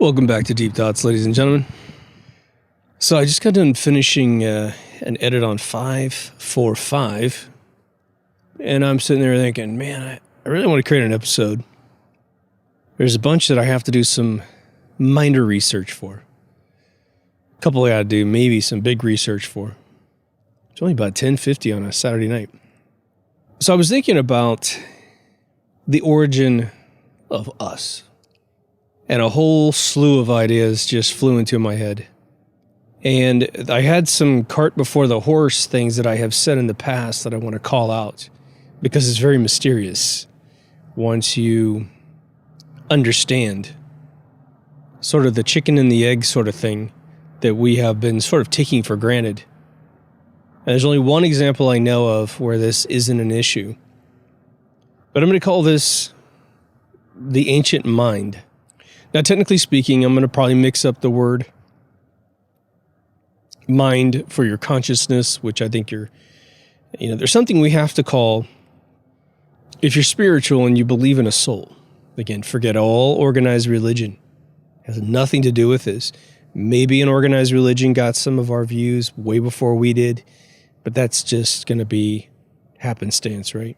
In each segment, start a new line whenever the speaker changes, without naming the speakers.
Welcome back to Deep Thoughts, ladies and gentlemen. So I just got done finishing an edit on 545, and I'm sitting there thinking, man, I really want to create an episode. There's a bunch that I have to do some minor research for. A couple I got to do maybe some big research for. It's only about 10:50 on a Saturday night. So I was thinking about the origin of us. And a whole slew of ideas just flew into my head. And I had some cart before the horse things that I have said in the past that I want to call out because it's very mysterious once you understand sort of the chicken and the egg sort of thing that we have been sort of taking for granted. And there's only one example I know of where this isn't an issue. But I'm going to call this the ancient mind. Now, technically speaking, I'm going to probably mix up the word mind for your consciousness, which I think there's something we have to call, if you're spiritual and you believe in a soul. Again, forget all organized religion. It has nothing to do with this. Maybe an organized religion got some of our views way before we did, but that's just going to be happenstance, right?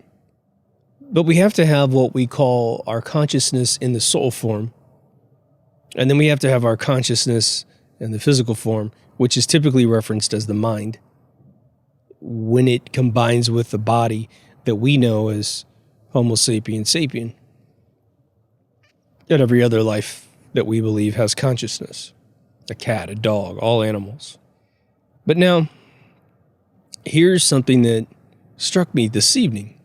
But we have to have what we call our consciousness in the soul form. And then we have to have our consciousness in the physical form, which is typically referenced as the mind, when it combines with the body that we know as Homo sapiens sapien. Yet every other life that we believe has consciousness. A cat, a dog, all animals. But now, here's something that struck me this evening,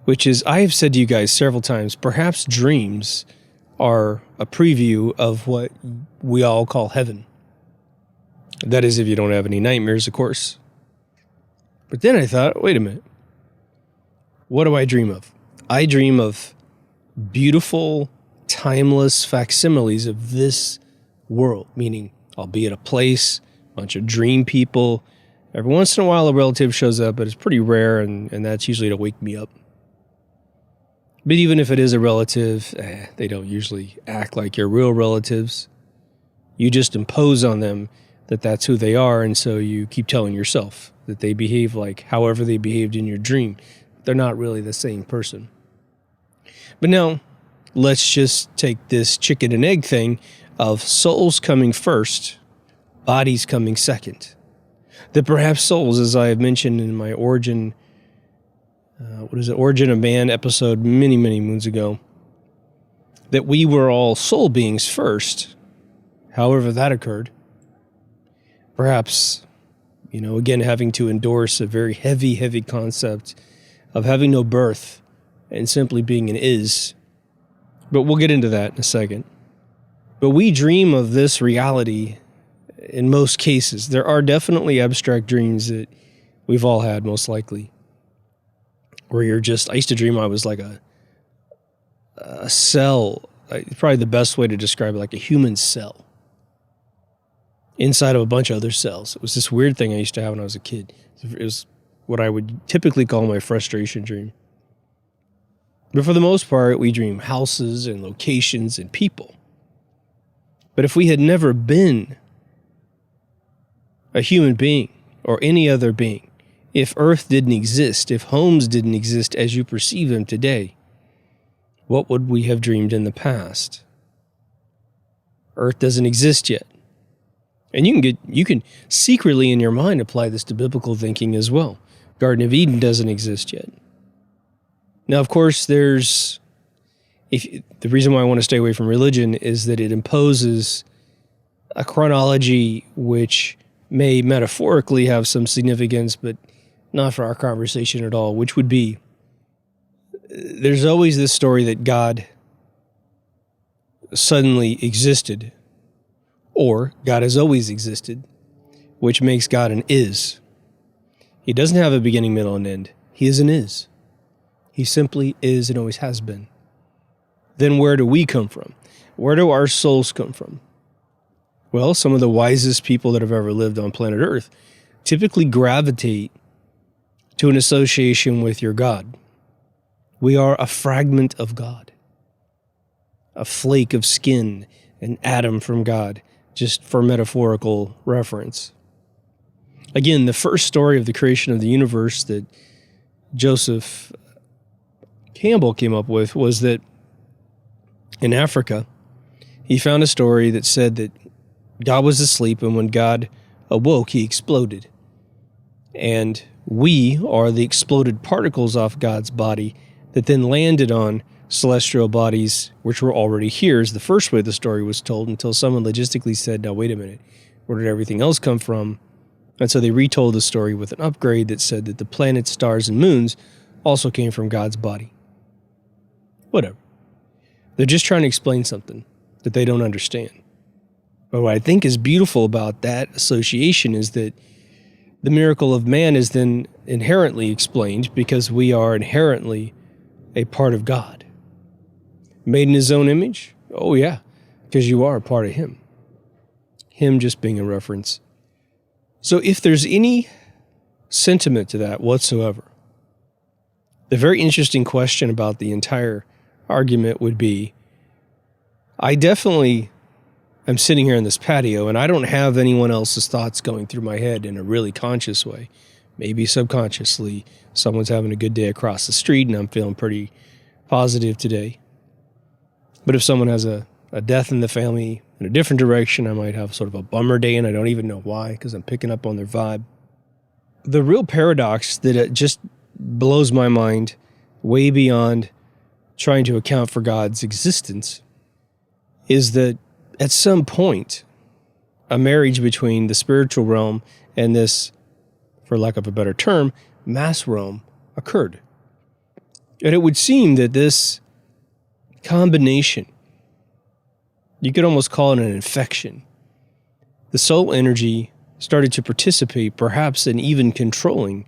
which is, I have said to you guys several times, perhaps dreams are a preview of what we all call heaven. That is, if you don't have any nightmares, of course. But then I thought, wait a minute. What do I dream of? I dream of beautiful, timeless facsimiles of this world, meaning I'll be at a place, a bunch of dream people. Every once in a while, a relative shows up, but it's pretty rare, and that's usually to wake me up. But even if it is a relative, they don't usually act like your real relatives. You just impose on them that that's who they are, and so you keep telling yourself that they behave like however they behaved in your dream. They're not really the same person. But now, let's just take this chicken and egg thing of souls coming first, bodies coming second. That perhaps souls, as I have mentioned in my Origin of Man episode many, many moons ago, that we were all soul beings first, however that occurred. Perhaps, again, having to endorse a very heavy, heavy concept of having no birth and simply being an is. But we'll get into that in a second. But we dream of this reality in most cases. There are definitely abstract dreams that we've all had, most likely. Where I used to dream I was like a cell, probably the best way to describe it, like a human cell inside of a bunch of other cells. It was this weird thing I used to have when I was a kid. It was what I would typically call my frustration dream. But for the most part, we dream houses and locations and people. But if we had never been a human being or any other being, if Earth didn't exist, if homes didn't exist as you perceive them today, what would we have dreamed in the past? Earth doesn't exist yet. And you can secretly in your mind apply this to biblical thinking as well. Garden of Eden doesn't exist yet. Now, of course, the reason why I want to stay away from religion is that it imposes a chronology which may metaphorically have some significance, but not for our conversation at all, which would be, there's always this story that God suddenly existed, or God has always existed, which makes God an is. He doesn't have a beginning, middle, and end. He is an is. He simply is and always has been. Then where do we come from? Where do our souls come from? Well, some of the wisest people that have ever lived on planet Earth typically gravitate to an association with your God. We are a fragment of God. a flake of skin, an atom from God, just for metaphorical reference. Again, the first story of the creation of the universe that Joseph Campbell came up with was that in Africa, he found a story that said that God was asleep, and when God awoke, he exploded. And we are the exploded particles off God's body that then landed on celestial bodies, which were already here, is the first way the story was told, until someone logistically said, now wait a minute, where did everything else come from? And so they retold the story with an upgrade that said that the planets, stars, and moons also came from God's body. Whatever. They're just trying to explain something that they don't understand. But what I think is beautiful about that association is that the miracle of man is then inherently explained because we are inherently a part of God. Made in his own image? Oh yeah, because you are a part of him. Him just being a reference. So if there's any sentiment to that whatsoever, the very interesting question about the entire argument would be, I definitely am sitting here in this patio and I don't have anyone else's thoughts going through my head in a really conscious way. Maybe subconsciously, someone's having a good day across the street and I'm feeling pretty positive today. But if someone has a death in the family in a different direction, I might have sort of a bummer day and I don't even know why because I'm picking up on their vibe. The real paradox that it just blows my mind way beyond trying to account for God's existence is that at some point, a marriage between the spiritual realm and this, for lack of a better term, mass realm occurred. And it would seem that this combination, you could almost call it an infection. The soul energy started to participate, perhaps in even controlling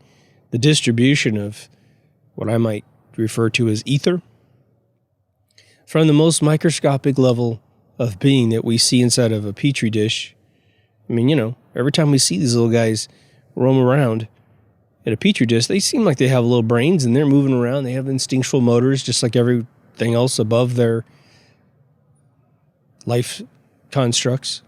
the distribution of what I might refer to as ether, from the most microscopic level of being that we see inside of a petri dish. I mean, every time we see these little guys roam around at a petri dish, they seem like they have little brains and they're moving around. They have instinctual motors just like everything else above their life constructs.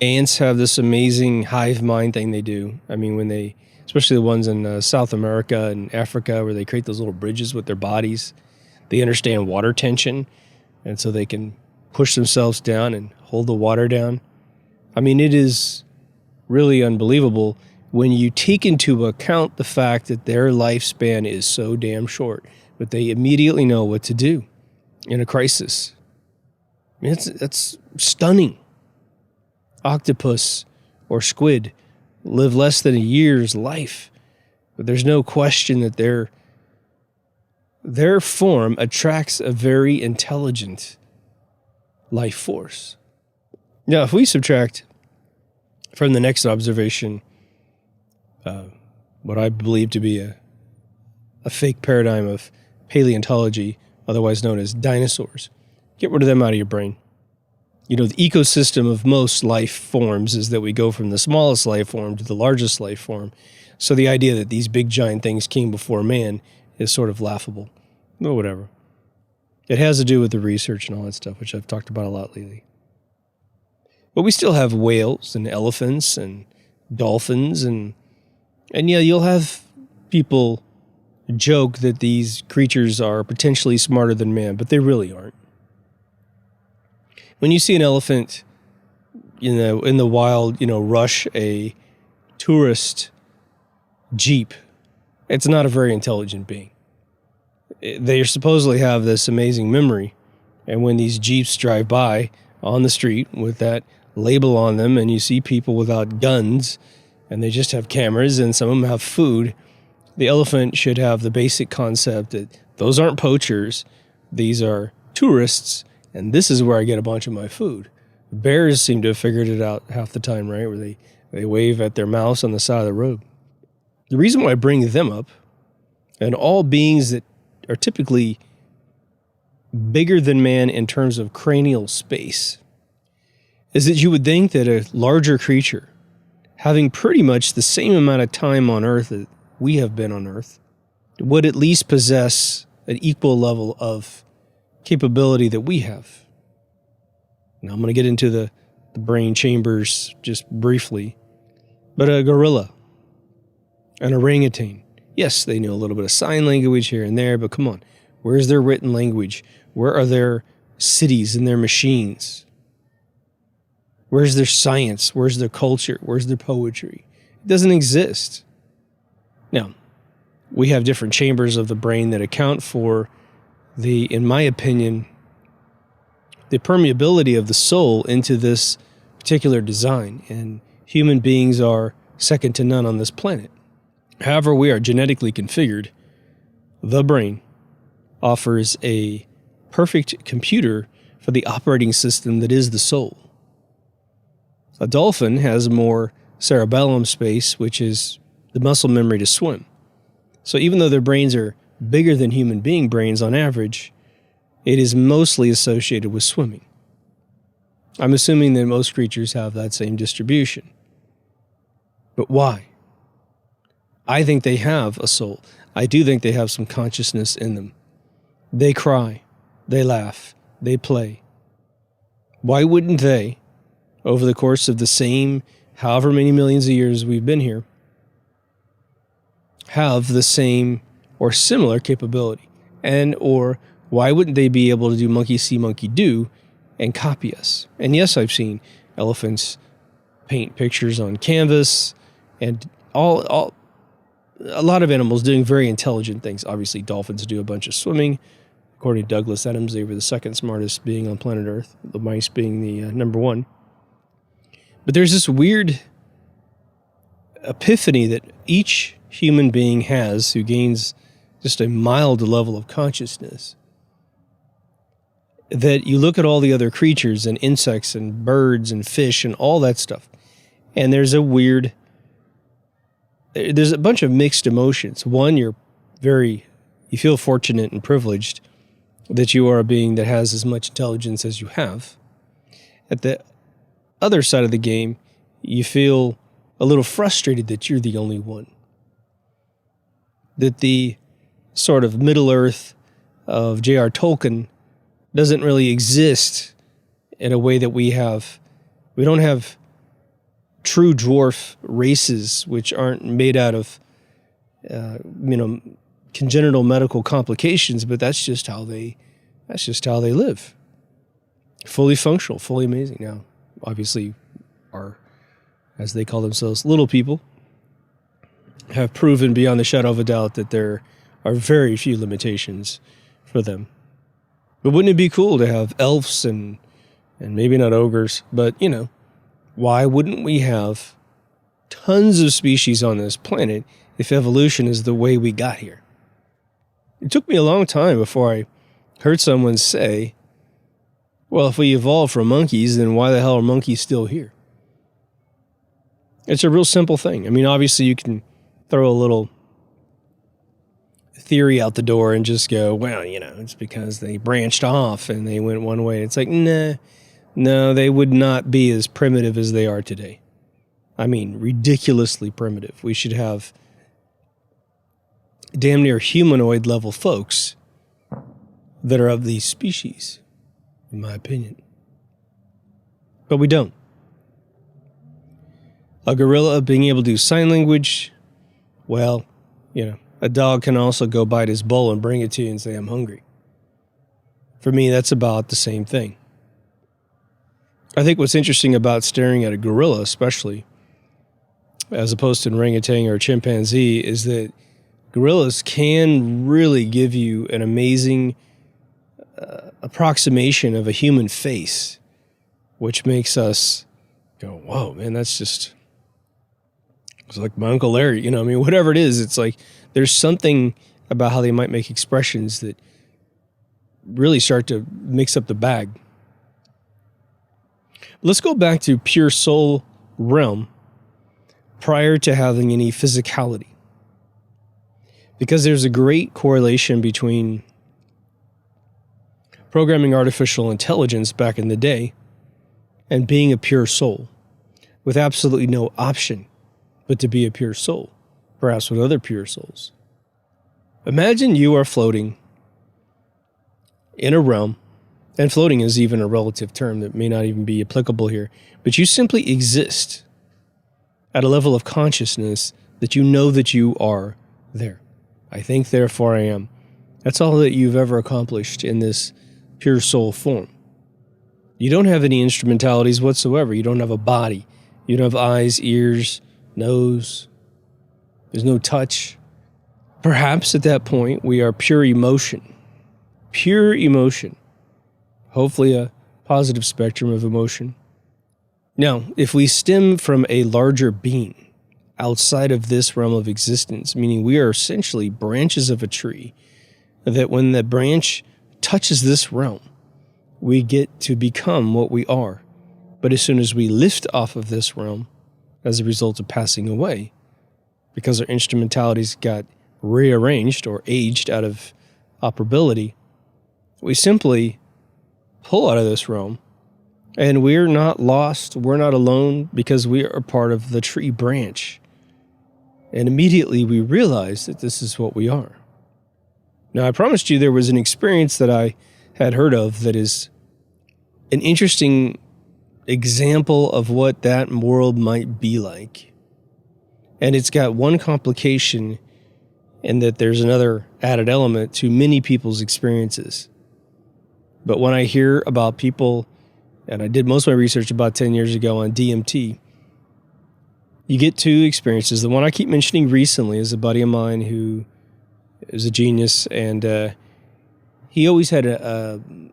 Ants have this amazing hive mind thing they do. I mean, when they, especially the ones in South America and Africa where they create those little bridges with their bodies, they understand water tension, and so they can push themselves down and hold the water down. I mean, it is really unbelievable when you take into account the fact that their lifespan is so damn short, but they immediately know what to do in a crisis. I mean, that's stunning. Octopus or squid live less than a year's life, but there's no question that their form attracts a very intelligent life force. Now, if we subtract from the next observation what I believe to be a fake paradigm of paleontology, otherwise known as dinosaurs, get rid of them out of your brain. The ecosystem of most life forms is that we go from the smallest life form to the largest life form. So the idea that these big giant things came before man is sort of laughable. But whatever. It has to do with the research and all that stuff, which I've talked about a lot lately. But we still have whales and elephants and dolphins and yeah, you'll have people joke that these creatures are potentially smarter than man, but they really aren't. When you see an elephant, in the wild, rush a tourist jeep, it's not a very intelligent being. They supposedly have this amazing memory, and when these jeeps drive by on the street with that label on them, and you see people without guns, and they just have cameras, and some of them have food, the elephant should have the basic concept that those aren't poachers, these are tourists, and this is where I get a bunch of my food. Bears seem to have figured it out half the time, right? Where they wave at their mouse on the side of the road. The reason why I bring them up, and all beings that are typically bigger than man in terms of cranial space, is that you would think that a larger creature, having pretty much the same amount of time on Earth that we have been on Earth, would at least possess an equal level of capability that we have. Now, I'm going to get into the brain chambers just briefly. But a gorilla, an orangutan, yes, they know a little bit of sign language here and there, but come on, where's their written language? Where are their cities and their machines? Where's their science? Where's their culture? Where's their poetry? It doesn't exist. Now, we have different chambers of the brain that account for in my opinion, the permeability of the soul into this particular design. And human beings are second to none on this planet. However we are genetically configured, the brain offers a perfect computer for the operating system that is the soul. A dolphin has more cerebellum space, which is the muscle memory to swim. So even though their brains are bigger than human being brains on average, it is mostly associated with swimming. I'm assuming that most creatures have that same distribution. But why? I think they have a soul. I do think they have some consciousness in them. They cry, they laugh, they play. Why wouldn't they, over the course of the same however many millions of years we've been here, have the same or similar capability? And or why wouldn't they be able to do monkey see, monkey do and copy us? And yes, I've seen elephants paint pictures on canvas and a lot of animals doing very intelligent things. Obviously, dolphins do a bunch of swimming. According to Douglas Adams, they were the second smartest being on planet Earth, the mice being the number one. But there's this weird epiphany that each human being has who gains just a mild level of consciousness, that you look at all the other creatures and insects and birds and fish and all that stuff, and there's a bunch of mixed emotions. One, you feel fortunate and privileged that you are a being that has as much intelligence as you have. At the other side of the game, you feel a little frustrated that you're the only one. That the sort of Middle Earth of J.R. Tolkien doesn't really exist in a way that we have. We don't have true dwarf races which aren't made out of, congenital medical complications, but that's just how they live. Fully functional, fully amazing. Now, obviously, our, as they call themselves, little people, have proven beyond the shadow of a doubt that there are very few limitations for them. But wouldn't it be cool to have elves and maybe not ogres, but, why wouldn't we have tons of species on this planet if evolution is the way we got here? It took me a long time before I heard someone say, well, if we evolved from monkeys, then why the hell are monkeys still here? It's a real simple thing. I mean, obviously you can throw a little theory out the door and just go, well, it's because they branched off and they went one way. It's like, no, they would not be as primitive as they are today. I mean, ridiculously primitive. We should have damn near humanoid level folks that are of these species, in my opinion. But we don't. A gorilla being able to do sign language, well, a dog can also go bite his bowl and bring it to you and say, I'm hungry. For me, that's about the same thing. I think what's interesting about staring at a gorilla, especially, as opposed to an orangutan or a chimpanzee, is that gorillas can really give you an amazing approximation of a human face, which makes us go, whoa, man, it's like my Uncle Larry, whatever it is, it's like there's something about how they might make expressions that really start to mix up the bag. Let's go back to pure soul realm prior to having any physicality. Because there's a great correlation between programming artificial intelligence back in the day and being a pure soul with absolutely no option but to be a pure soul, perhaps with other pure souls. Imagine you are floating in a realm, and floating is even a relative term that may not even be applicable here, but you simply exist at a level of consciousness that you know that you are there. I think, therefore I am. That's all that you've ever accomplished in this pure soul form. You don't have any instrumentalities whatsoever. You don't have a body. You don't have eyes, ears, nose. There's no touch. Perhaps at that point we are pure emotion. Pure emotion. Hopefully a positive spectrum of emotion. Now, if we stem from a larger being outside of this realm of existence, meaning we are essentially branches of a tree, that when the branch touches this realm, we get to become what we are. But as soon as we lift off of this realm, as a result of passing away, because our instrumentalities got rearranged or aged out of operability, we simply pull out of this realm, and we're not lost, we're not alone, because we are part of the tree branch. And immediately we realize that this is what we are. Now, I promised you there was an experience that I had heard of that is an interesting example of what that world might be like. And it's got one complication in that there's another added element to many people's experiences. But when I hear about people, and I did most of my research about 10 years ago on DMT, you get two experiences. The one I keep mentioning recently is a buddy of mine who is a genius, and he always had an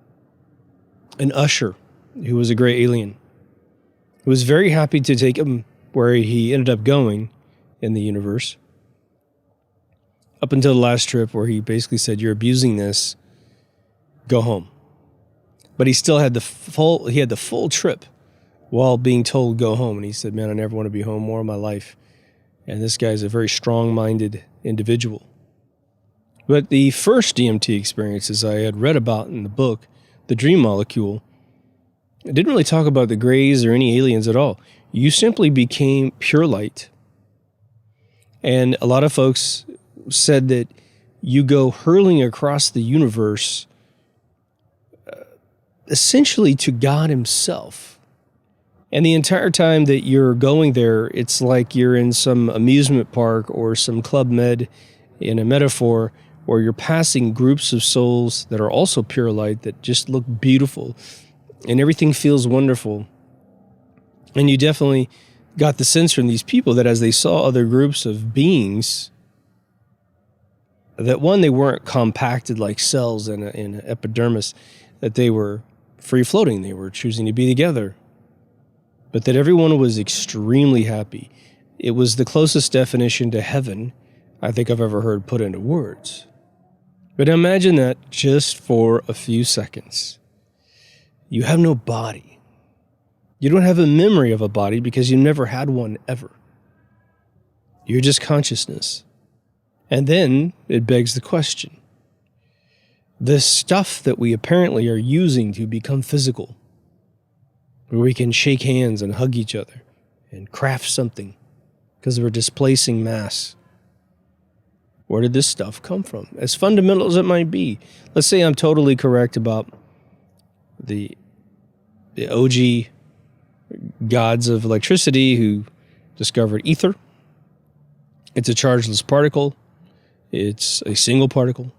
usher who was a gray alien who was very happy to take him where he ended up going in the universe, up until the last trip where he basically said, "You're abusing this, go home." But he still had the full trip while being told go home. And he said, "Man, I never want to be home more in my life." And this guy's a very strong-minded individual. But the first DMT experiences I had read about in the book, The Dream Molecule, it didn't really talk about the grays or any aliens at all. You simply became pure light. And a lot of folks said that you go hurling across the universe essentially to God himself. And the entire time that you're going there, it's like you're in some amusement park or some Club Med in a metaphor, where you're passing groups of souls that are also pure light that just look beautiful and everything feels wonderful. And you definitely got the sense from these people that as they saw other groups of beings, that one, they weren't compacted like cells in an epidermis, that they were free-floating, they were choosing to be together, but that everyone was extremely happy. It was the closest definition to heaven I think I've ever heard put into words. But imagine that just for a few seconds. You have no body. You don't have a memory of a body because you never had one ever. You're just consciousness. And then it begs the question. This stuff that we apparently are using to become physical, where we can shake hands and hug each other and craft something because we're displacing mass. Where did this stuff come from? As fundamental as it might be. Let's say I'm totally correct about the OG gods of electricity who discovered ether. It's a chargeless particle. It's a single particle,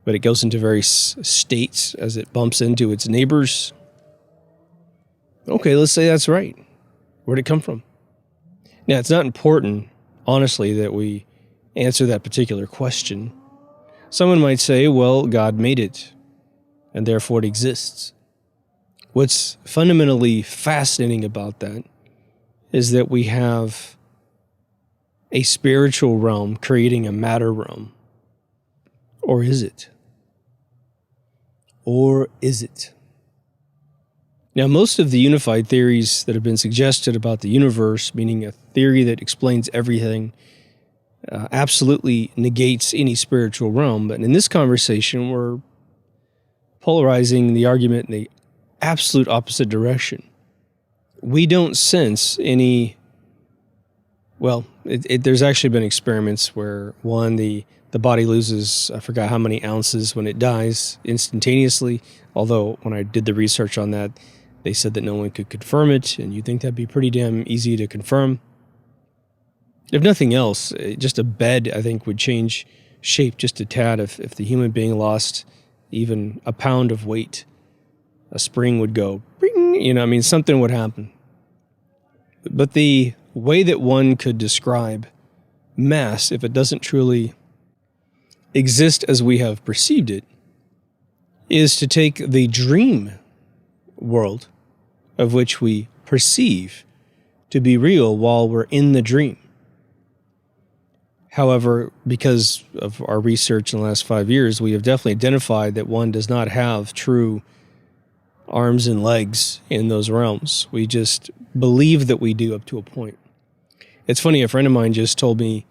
but it goes into various states as it bumps into its neighbors. Okay, let's say that's right. Where'd it come from? Now, it's not important, honestly, that we answer that particular question. Someone might say, well, God made it, and therefore it exists. What's fundamentally fascinating about that is that we have a spiritual realm creating a matter realm. Or is it? Or is it? Now, most of the unified theories that have been suggested about the universe, meaning a theory that explains everything, absolutely negates any spiritual realm. But in this conversation, we're polarizing the argument in the absolute opposite direction. We don't sense any... Well, there's actually been experiments where, one, the the body loses, I forgot how many ounces when it dies instantaneously. Although when I did the research on that, they said that no one could confirm it, and you'd think that'd be pretty damn easy to confirm. If nothing else, just a bed, I think, would change shape just a tad if the human being lost even a pound of weight. A spring would go, bing, something would happen. But the way that one could describe mass, if it doesn't truly exist as we have perceived it, is to take the dream world of which we perceive to be real while we're in the dream. However, because of our research in the last 5 years, we have definitely identified that one does not have true arms and legs in those realms. We just believe that we do up to a point. It's funny, a friend of mine just told me,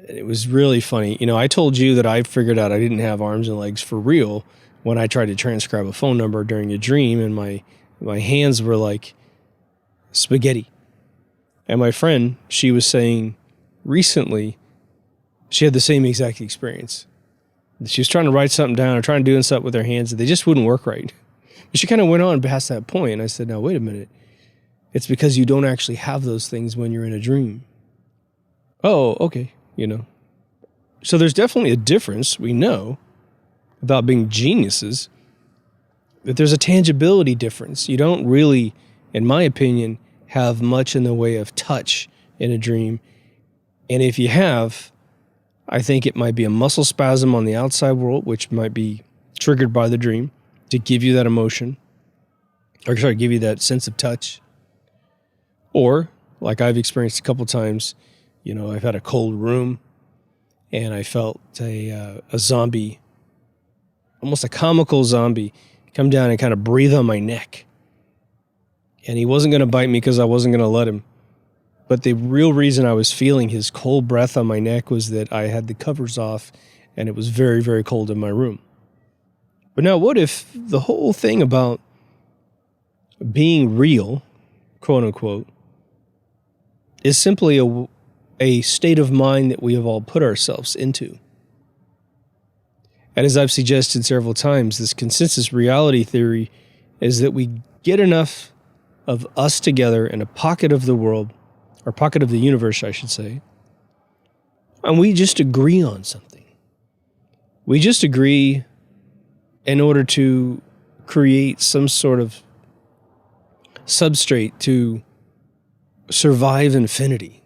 it was really funny. I told you that I figured out I didn't have arms and legs for real when I tried to transcribe a phone number during a dream, and my hands were like spaghetti. And my friend, she was saying recently she had the same exact experience. She was trying to write something down or trying to do something with her hands, and they just wouldn't work right. But she kind of went on past that point, and I said, now, wait a minute. It's because you don't actually have those things when you're in a dream. Oh, okay, So there's definitely a difference, we know, about being geniuses, that there's a tangibility difference. You don't really, in my opinion, have much in the way of touch in a dream. And if you have, I think it might be a muscle spasm on the outside world, which might be triggered by the dream to give you that emotion, or give you that sense of touch. Or, like I've experienced a couple times, I've had a cold room and I felt a zombie, almost a comical zombie, come down and kind of breathe on my neck. And he wasn't going to bite me because I wasn't going to let him. But the real reason I was feeling his cold breath on my neck was that I had the covers off and it was very, very cold in my room. But now what if the whole thing about being real, quote unquote, is simply a state of mind that we have all put ourselves into? And as I've suggested several times, this consensus reality theory is that we get enough of us together in a pocket of the world, or pocket of the universe, I should say, and we just agree on something. We just agree in order to create some sort of substrate to survive infinity.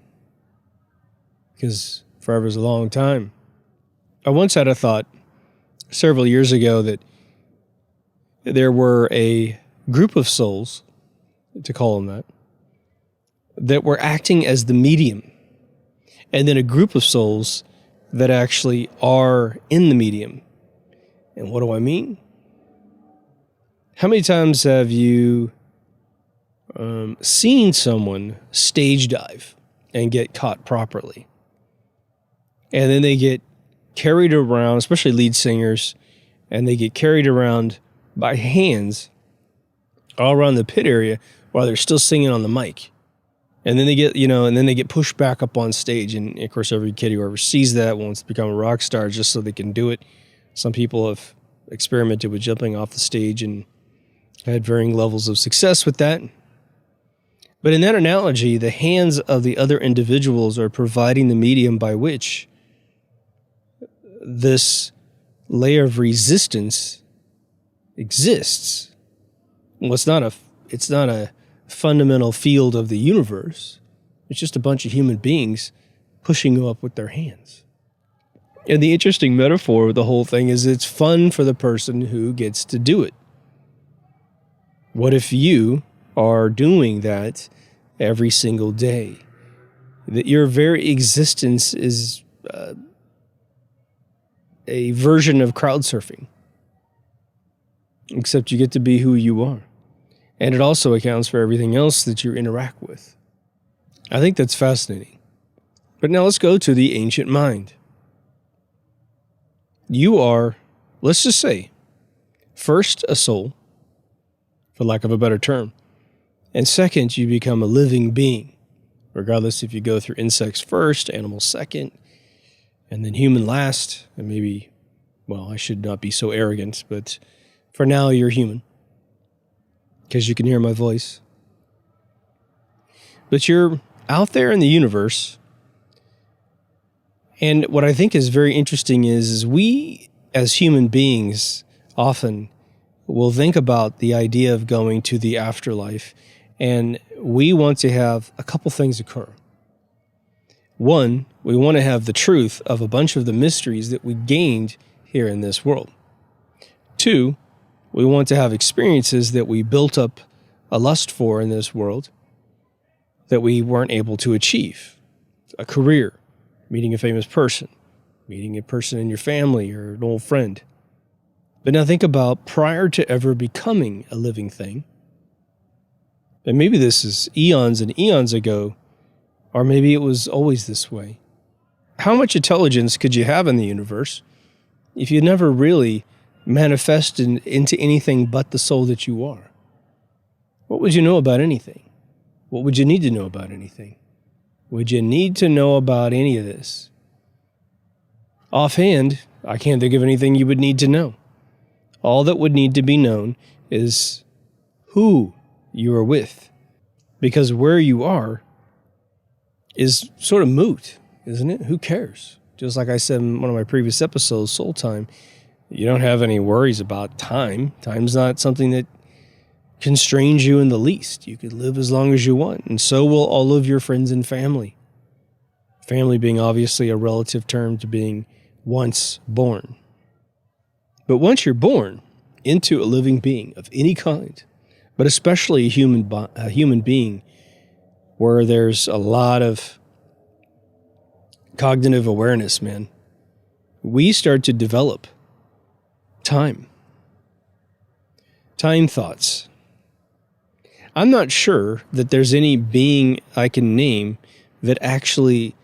Because forever is a long time. I once had a thought several years ago that there were a group of souls, to call them that were acting as the medium, and then a group of souls that actually are in the medium. And what do I mean? How many times have you seen someone stage dive and get caught properly? And then they get carried around, especially lead singers, and they get carried around by hands all around the pit area while they're still singing on the mic. And then they get pushed back up on stage. And of course, every kid who ever sees that wants to become a rock star just so they can do it. Some people have experimented with jumping off the stage and had varying levels of success with that. But in that analogy, the hands of the other individuals are providing the medium by which this layer of resistance exists. Well, it's not a fundamental field of the universe. It's just a bunch of human beings pushing you up with their hands. And the interesting metaphor of the whole thing is it's fun for the person who gets to do it. What if you are doing that every single day? That your very existence is a version of crowd surfing, except you get to be who you are. And it also accounts for everything else that you interact with. I think that's fascinating. But now let's go to the ancient mind. You are, let's just say, first a soul, for lack of a better term, and second, you become a living being, regardless if you go through insects first, animals second, and then human last, and maybe, well, I should not be so arrogant, but for now you're human, because you can hear my voice. But you're out there in the universe, and what I think is very interesting is we, as human beings, often will think about the idea of going to the afterlife, and we want to have a couple things occur. One, we want to have the truth of a bunch of the mysteries that we gained here in this world. Two, we want to have experiences that we built up a lust for in this world that we weren't able to achieve. A career, meeting a famous person, meeting a person in your family or an old friend. But now think about prior to ever becoming a living thing, and maybe this is eons and eons ago, or maybe it was always this way. How much intelligence could you have in the universe if you never really manifested into anything but the soul that you are? What would you know about anything? What would you need to know about anything? Would you need to know about any of this? Offhand, I can't think of anything you would need to know. All that would need to be known is who you are with, because where you are is sort of moot, isn't it? Who cares? Just like I said in one of my previous episodes, Soul Time, you don't have any worries about time. Time's not something that constrains you in the least. You could live as long as you want, and so will all of your friends and family. Family being obviously a relative term to being once born. But once you're born into a living being of any kind, but especially a human being where there's a lot of cognitive awareness, man, we start to develop time thoughts. I'm not sure that there's any being I can name that actually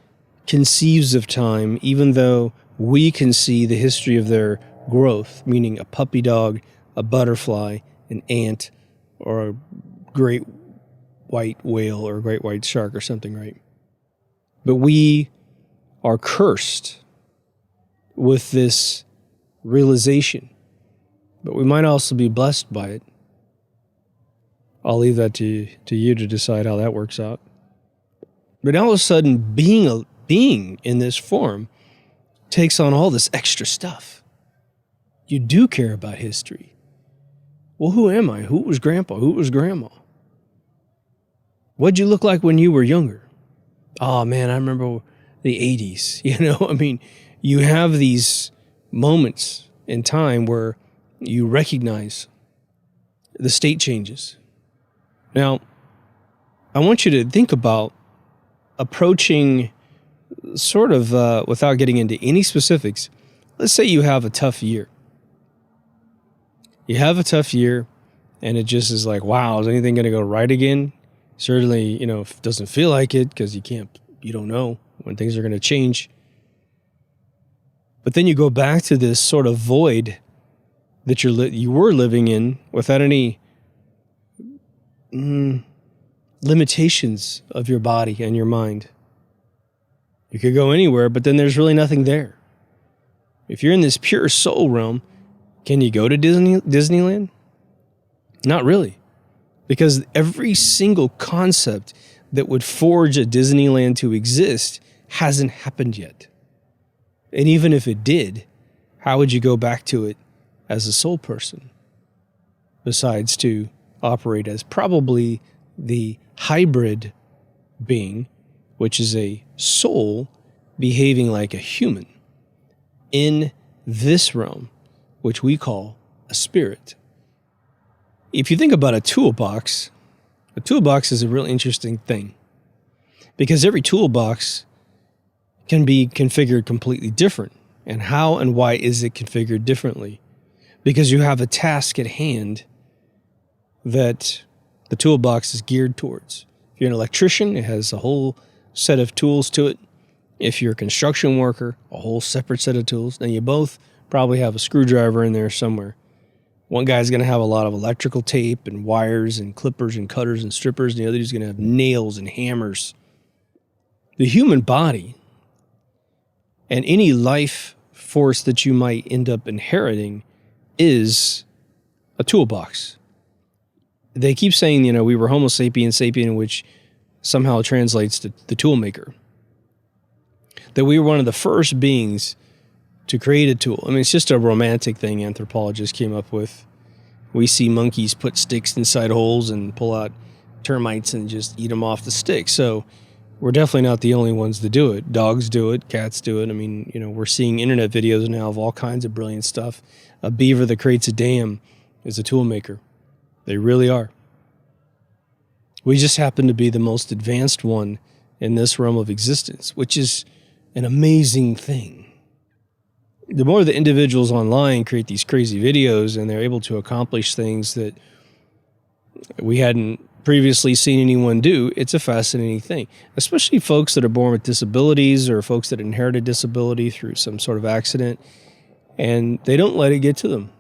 conceives of time, even though we can see the history of their growth, meaning a puppy dog, a butterfly, an ant, or a great white whale or a great white shark or something, right? But we are cursed with this realization, but we might also be blessed by it. I'll leave that to you to decide how that works out. But all of a sudden, being in this form takes on all this extra stuff. You do care about history. Well, who am I? Who was Grandpa? Who was Grandma? What'd you look like when you were younger? Oh, man, I remember the 80s. I mean, you have these moments in time where you recognize the state changes. Now, I want you to think about approaching sort of, without getting into any specifics, let's say you have a tough year. You have a tough year, and it just is like, wow, is anything going to go right again? Certainly, if it doesn't feel like it, because you don't know when things are going to change. But then you go back to this sort of void that you were living in without any limitations of your body and your mind. You could go anywhere, but then there's really nothing there. If you're in this pure soul realm, can you go to Disneyland? Not really. Because every single concept that would forge a Disneyland to exist hasn't happened yet. And even if it did, how would you go back to it as a soul person? Besides to operate as probably the hybrid being, which is a soul behaving like a human in this realm, which we call a spirit. If you think about a toolbox is a really interesting thing because every toolbox can be configured completely different. And how and why is it configured differently? Because you have a task at hand that the toolbox is geared towards. If you're an electrician, it has a whole set of tools to it. If you're a construction worker, a whole separate set of tools. Now you both probably have a screwdriver in there somewhere. One guy's going to have a lot of electrical tape and wires and clippers and cutters and strippers, and the other is going to have nails and hammers. The human body And any life force that you might end up inheriting is a toolbox. They keep saying, we were Homo sapiens sapien, which somehow translates to the tool maker. That we were one of the first beings to create a tool. I mean, it's just a romantic thing anthropologists came up with. We see monkeys put sticks inside holes and pull out termites and just eat them off the stick. So we're definitely not the only ones to do it. Dogs do it. Cats do it. I mean, we're seeing internet videos now of all kinds of brilliant stuff. A beaver that creates a dam is a tool maker. They really are. We just happen to be the most advanced one in this realm of existence, which is an amazing thing. The more the individuals online create these crazy videos and they're able to accomplish things that we hadn't previously seen anyone do, it's a fascinating thing, especially folks that are born with disabilities or folks that inherit a disability through some sort of accident, and they don't let it get to them.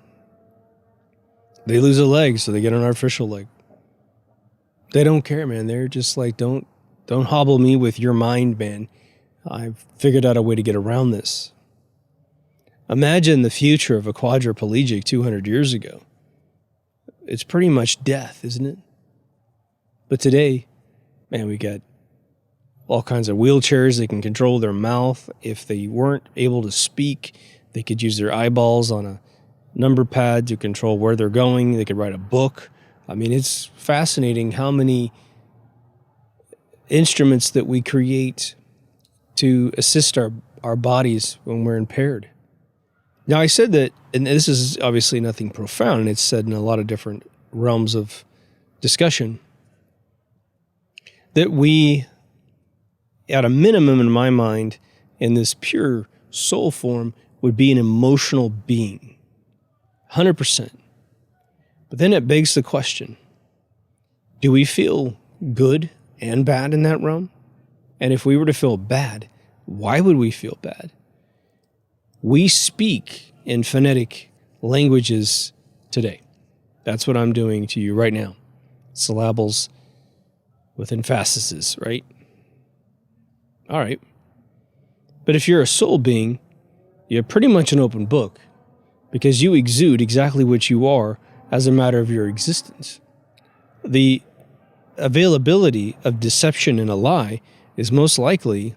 They lose a leg, so they get an artificial leg. They don't care, man. They're just like, don't hobble me with your mind, man. I've figured out a way to get around this. Imagine the future of a quadriplegic 200 years ago. It's pretty much death, isn't it? But today, man, we got all kinds of wheelchairs. They can control their mouth. If they weren't able to speak, they could use their eyeballs on a number pad to control where they're going. They could write a book. I mean, it's fascinating how many instruments that we create to assist our bodies when we're impaired. Now, I said that, and this is obviously nothing profound, and it's said in a lot of different realms of discussion, that we, at a minimum in my mind, in this pure soul form, would be an emotional being. 100%. But then it begs the question, do we feel good and bad in that realm? And if we were to feel bad, why would we feel bad? We speak in phonetic languages today. That's what I'm doing to you right now. Syllables with emphases, right? All right. But if you're a soul being, you're pretty much an open book because you exude exactly what you are as a matter of your existence. The availability of deception and a lie is most likely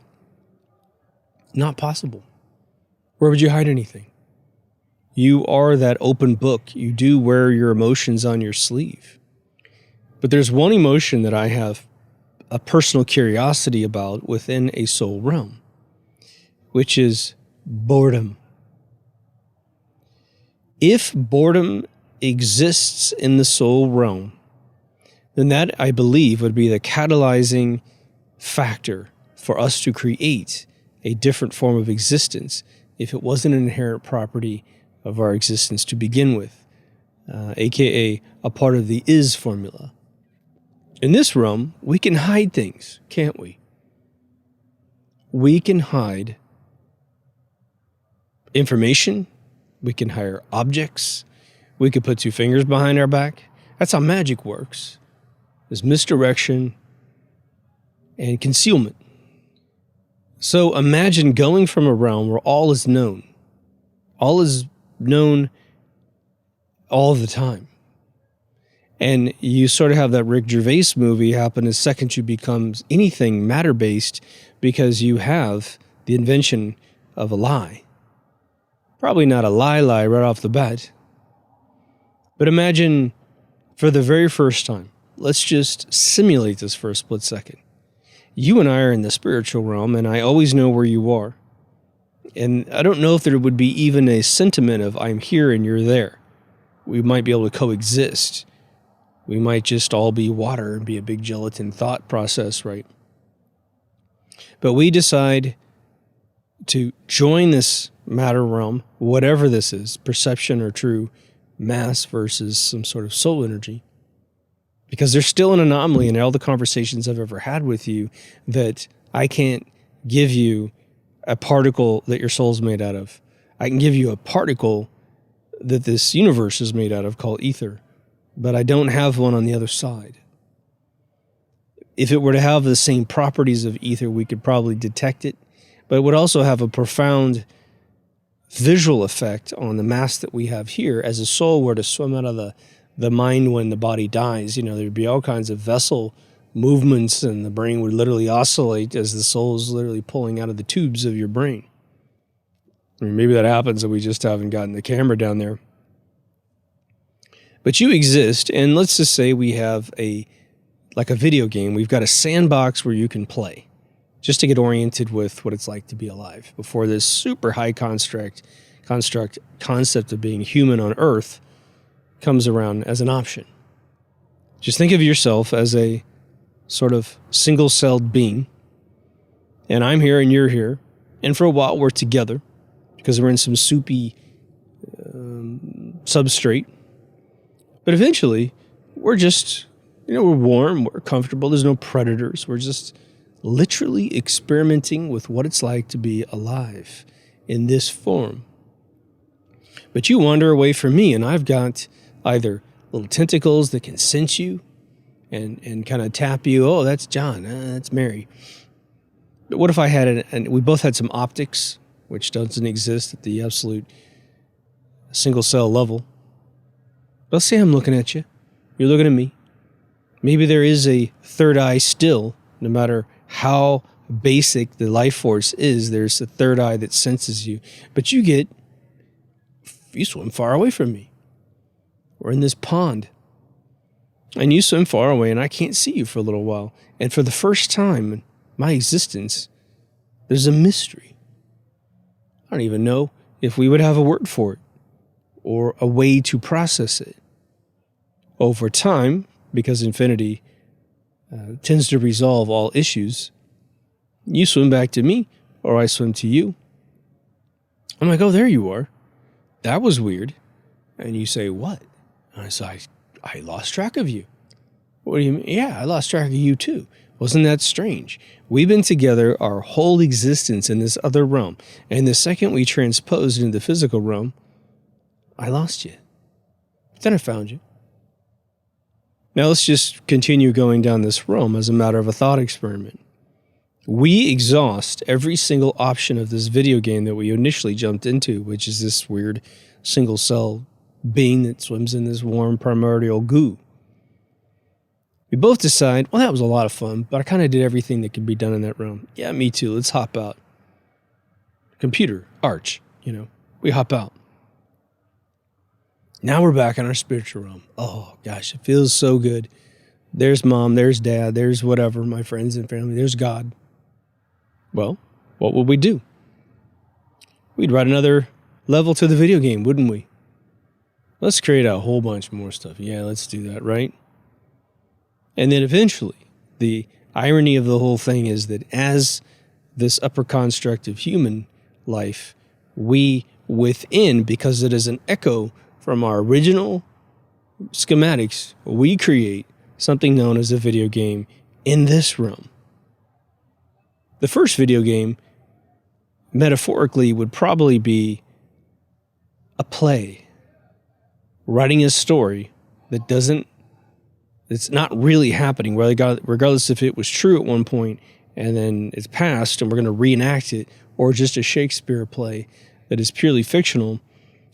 not possible. Where would you hide anything? You are that open book. You do wear your emotions on your sleeve. But there's one emotion that I have a personal curiosity about within a soul realm, which is boredom. If boredom exists in the soul realm, then that, I believe, would be the catalyzing factor for us to create a different form of existence if it wasn't an inherent property of our existence to begin with, aka a part of the is formula. In this realm, we can hide things, can't we? We can hide information. We can hide objects. We could put two fingers behind our back. That's how magic works. There's misdirection and concealment. So imagine going from a realm where all is known all the time. And you sort of have that Rick Gervais movie happen the second you become anything matter-based because you have the invention of a lie. Probably not a lie right off the bat. But imagine for the very first time, let's just simulate this for a split second. You and I are in the spiritual realm, and I always know where you are. And I don't know if there would be even a sentiment of I'm here and you're there. We might be able to coexist. We might just all be water and be a big gelatin thought process, right? But we decide to join this matter realm, whatever this is, perception or true mass versus some sort of soul energy. Because there's still an anomaly in all the conversations I've ever had with you that I can't give you a particle that your soul's made out of. I can give you a particle that this universe is made out of called ether, but I don't have one on the other side. If it were to have the same properties of ether, we could probably detect it, but it would also have a profound visual effect on the mass that we have here. As a soul were to swim out of the mind when the body dies, there'd be all kinds of vessel movements, and the brain would literally oscillate as the soul is literally pulling out of the tubes of your brain. I mean, maybe that happens and we just haven't gotten the camera down there. But you exist, and let's just say we have like a video game. We've got a sandbox where you can play just to get oriented with what it's like to be alive before this super high concept of being human on Earth comes around as an option. Just think of yourself as a sort of single-celled being, and I'm here and you're here, and for a while we're together because we're in some soupy substrate, but eventually we're just, we're warm, we're comfortable, there's no predators, we're just literally experimenting with what it's like to be alive in this form. But you wander away from me, and I've got either little tentacles that can sense you and kind of tap you. Oh, that's John. That's Mary. But what if I had and we both had some optics, which doesn't exist at the absolute single cell level. Let's say I'm looking at you. You're looking at me. Maybe there is a third eye still, no matter how basic the life force is, there's a third eye that senses you. But you swim far away from me. We're in this pond. And you swim far away, and I can't see you for a little while. And for the first time in my existence, there's a mystery. I don't even know if we would have a word for it or a way to process it. Over time, because infinity tends to resolve all issues, you swim back to me, or I swim to you. I'm like, oh, there you are. That was weird. And you say, what? And I say, I lost track of you. What do you mean? Yeah, I lost track of you too. Wasn't that strange? We've been together our whole existence in this other realm. And the second we transposed into the physical realm, I lost you. But then I found you. Now let's just continue going down this realm as a matter of a thought experiment. We exhaust every single option of this video game that we initially jumped into, which is this weird single cell being that swims in this warm primordial goo. We both decide, well, that was a lot of fun, but I kind of did everything that could be done in that realm. Yeah, me too. Let's hop out. Computer, Arch, we hop out. Now we're back in our spiritual realm. Oh, gosh, it feels so good. There's mom, there's dad, there's whatever, my friends and family, there's God. Well, what would we do? We'd write another level to the video game, wouldn't we? Let's create a whole bunch more stuff. Yeah, let's do that, right? And then eventually, the irony of the whole thing is that as this upper construct of human life, we within, because it is an echo from our original schematics, we create something known as a video game in this realm. The first video game, metaphorically, would probably be a play, writing a story that it's not really happening, regardless if it was true at one point and then it's past and we're going to reenact it, or just a Shakespeare play that is purely fictional,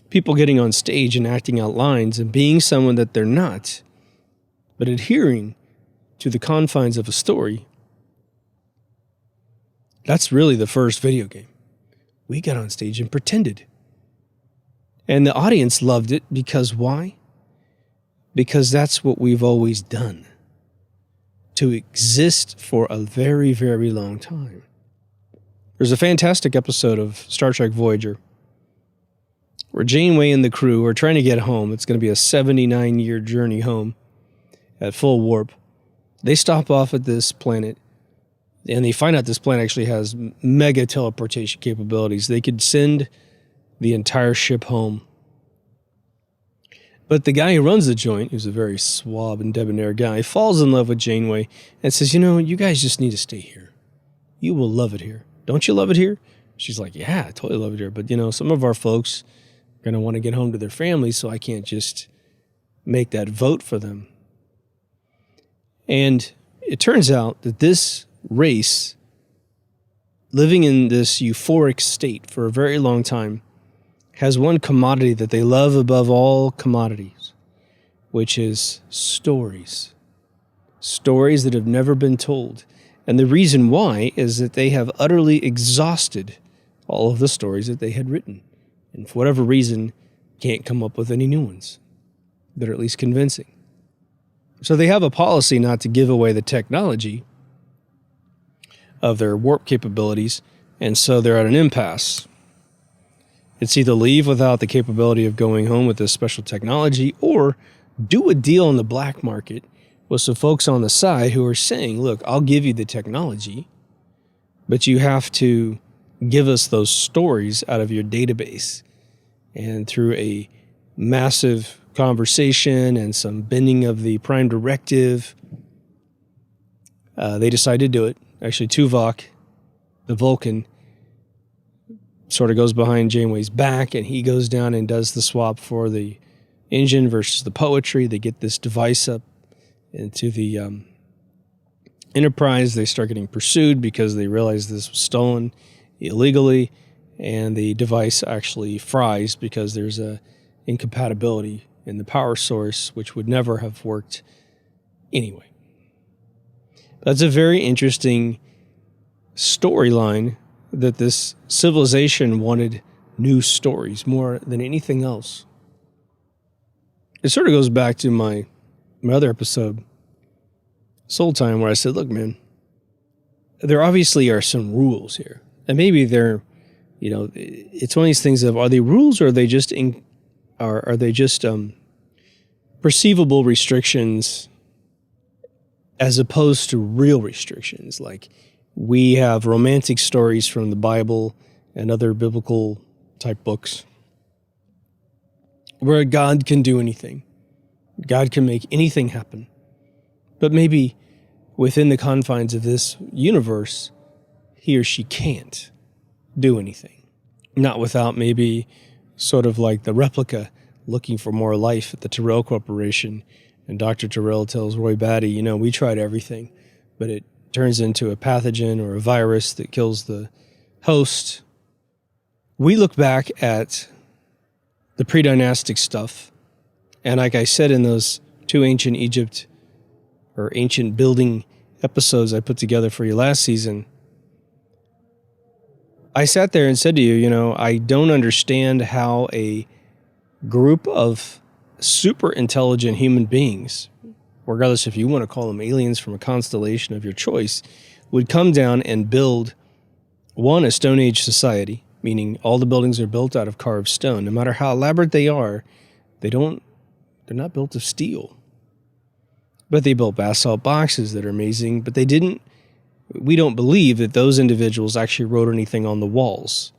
people getting on stage and acting out lines and being someone that they're not, but adhering to the confines of a story. That's really the first video game. We got on stage and pretended. And the audience loved it because why? Because that's what we've always done. To exist for a very, very long time. There's a fantastic episode of Star Trek Voyager where Janeway and the crew are trying to get home. It's going to be a 79-year journey home at full warp. They stop off at this planet, and they find out this planet actually has mega teleportation capabilities. They could send the entire ship home. But the guy who runs the joint, who's a very suave and debonair guy, falls in love with Janeway and says, you guys just need to stay here. You will love it here. Don't you love it here? She's like, yeah, I totally love it here. But, some of our folks are going to want to get home to their families, so I can't just make that vote for them. And it turns out that this race living in this euphoric state for a very long time, has one commodity that they love above all commodities, which is stories. Stories that have never been told. And the reason why is that they have utterly exhausted all of the stories that they had written. And for whatever reason, can't come up with any new ones that are at least convincing. So they have a policy not to give away the technology of their warp capabilities, and so they're at an impasse. It's either leave without the capability of going home with this special technology, or do a deal on the black market with some folks on the side who are saying, look, I'll give you the technology, but you have to give us those stories out of your database. And through a massive conversation and some bending of the prime directive, they decided to do it. Actually, Tuvok, the Vulcan, sort of goes behind Janeway's back, and he goes down and does the swap for the engine versus the poetry. They get this device up into the Enterprise. They start getting pursued because they realize this was stolen illegally, and the device actually fries because there's a incompatibility in the power source, which would never have worked anyway. That's a very interesting storyline, that this civilization wanted new stories more than anything else. It sort of goes back to my other episode, Soul Time, where I said, look, man, there obviously are some rules here. And maybe they're, it's one of these things of, are they rules, or are they just perceivable restrictions as opposed to real restrictions? Like, we have romantic stories from the Bible and other biblical type books where God can do anything. God can make anything happen. But maybe within the confines of this universe, he or she can't do anything. Not without maybe sort of like the replica looking for more life at the Tyrell Corporation. And Dr. Tyrell tells Roy Batty, we tried everything, but it turns into a pathogen or a virus that kills the host. We look back at the pre-dynastic stuff, and like I said in those 2 ancient Egypt or ancient building episodes I put together for you last season, I sat there and said to you, I don't understand how a group of super intelligent human beings, regardless if you want to call them aliens from a constellation of your choice, would come down and build, one, a Stone Age society, meaning all the buildings are built out of carved stone. No matter how elaborate they are, they're not built of steel. But they built basalt boxes that are amazing, but we don't believe that those individuals actually wrote anything on the walls.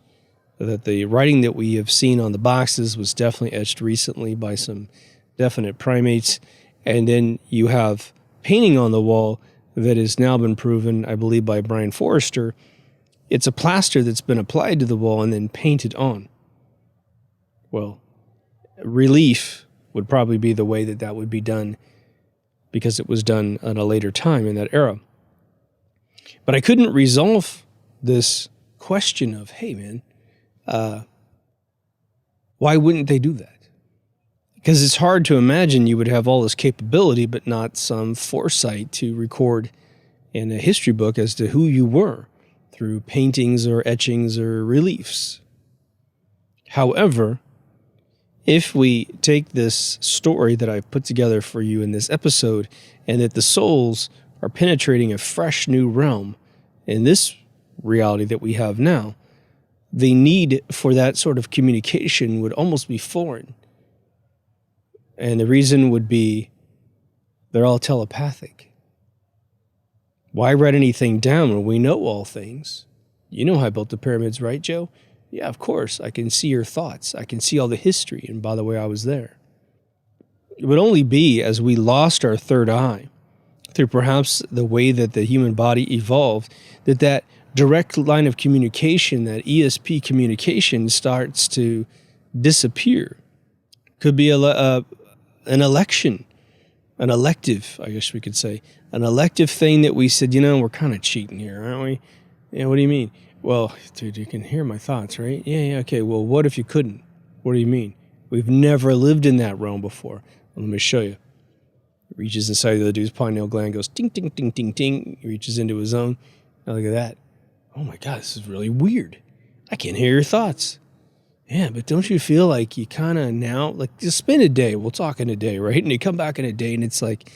That the writing that we have seen on the boxes was definitely etched recently by some definite primates. And then you have painting on the wall that has now been proven, I believe, by Brian Forrester. It's a plaster that's been applied to the wall and then painted on. Well, relief would probably be the way that would be done, because it was done at a later time in that era. But I couldn't resolve this question of, hey, man, why wouldn't they do that? Because it's hard to imagine you would have all this capability, but not some foresight to record in a history book as to who you were through paintings or etchings or reliefs. However, if we take this story that I've put together for you in this episode, and that the souls are penetrating a fresh new realm in this reality that we have now, the need for that sort of communication would almost be foreign. And the reason would be they're all telepathic. Why write anything down when we know all things? You know how I built the pyramids, right, Joe? Yeah, of course. I can see your thoughts. I can see all the history. And by the way, I was there. It would only be as we lost our third eye, through perhaps the way that the human body evolved, that direct line of communication, that ESP communication, starts to disappear. Could be an election, an elective, I guess we could say, an elective thing that we said, we're kind of cheating here, aren't we? Yeah, what do you mean? Well, dude, you can hear my thoughts, right? Yeah, okay. Well, what if you couldn't? What do you mean? We've never lived in that realm before. Well, let me show you. He reaches inside the other dude's pineal gland, goes ting, ting, ting, ting, ting. He reaches into his own. Now look at that. Oh my God, this is really weird. I can't hear your thoughts. Yeah, but don't you feel like you kind of now, like, just spend a day. We'll talk in a day, right? And you come back in a day and it's like,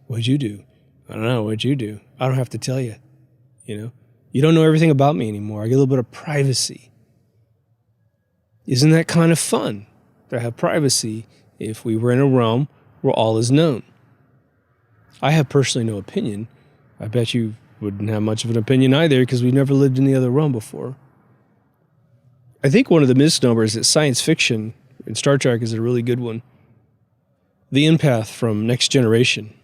what'd you do? I don't know. What'd you do? I don't have to tell you. You know, you don't know everything about me anymore. I get a little bit of privacy. Isn't that kind of fun to have privacy if we were in a realm where all is known? I have personally no opinion. I bet you wouldn't have much of an opinion either because we've never lived in the other realm before. I think one of the misnomers that science fiction in Star Trek is a really good one. The empath from Next Generation.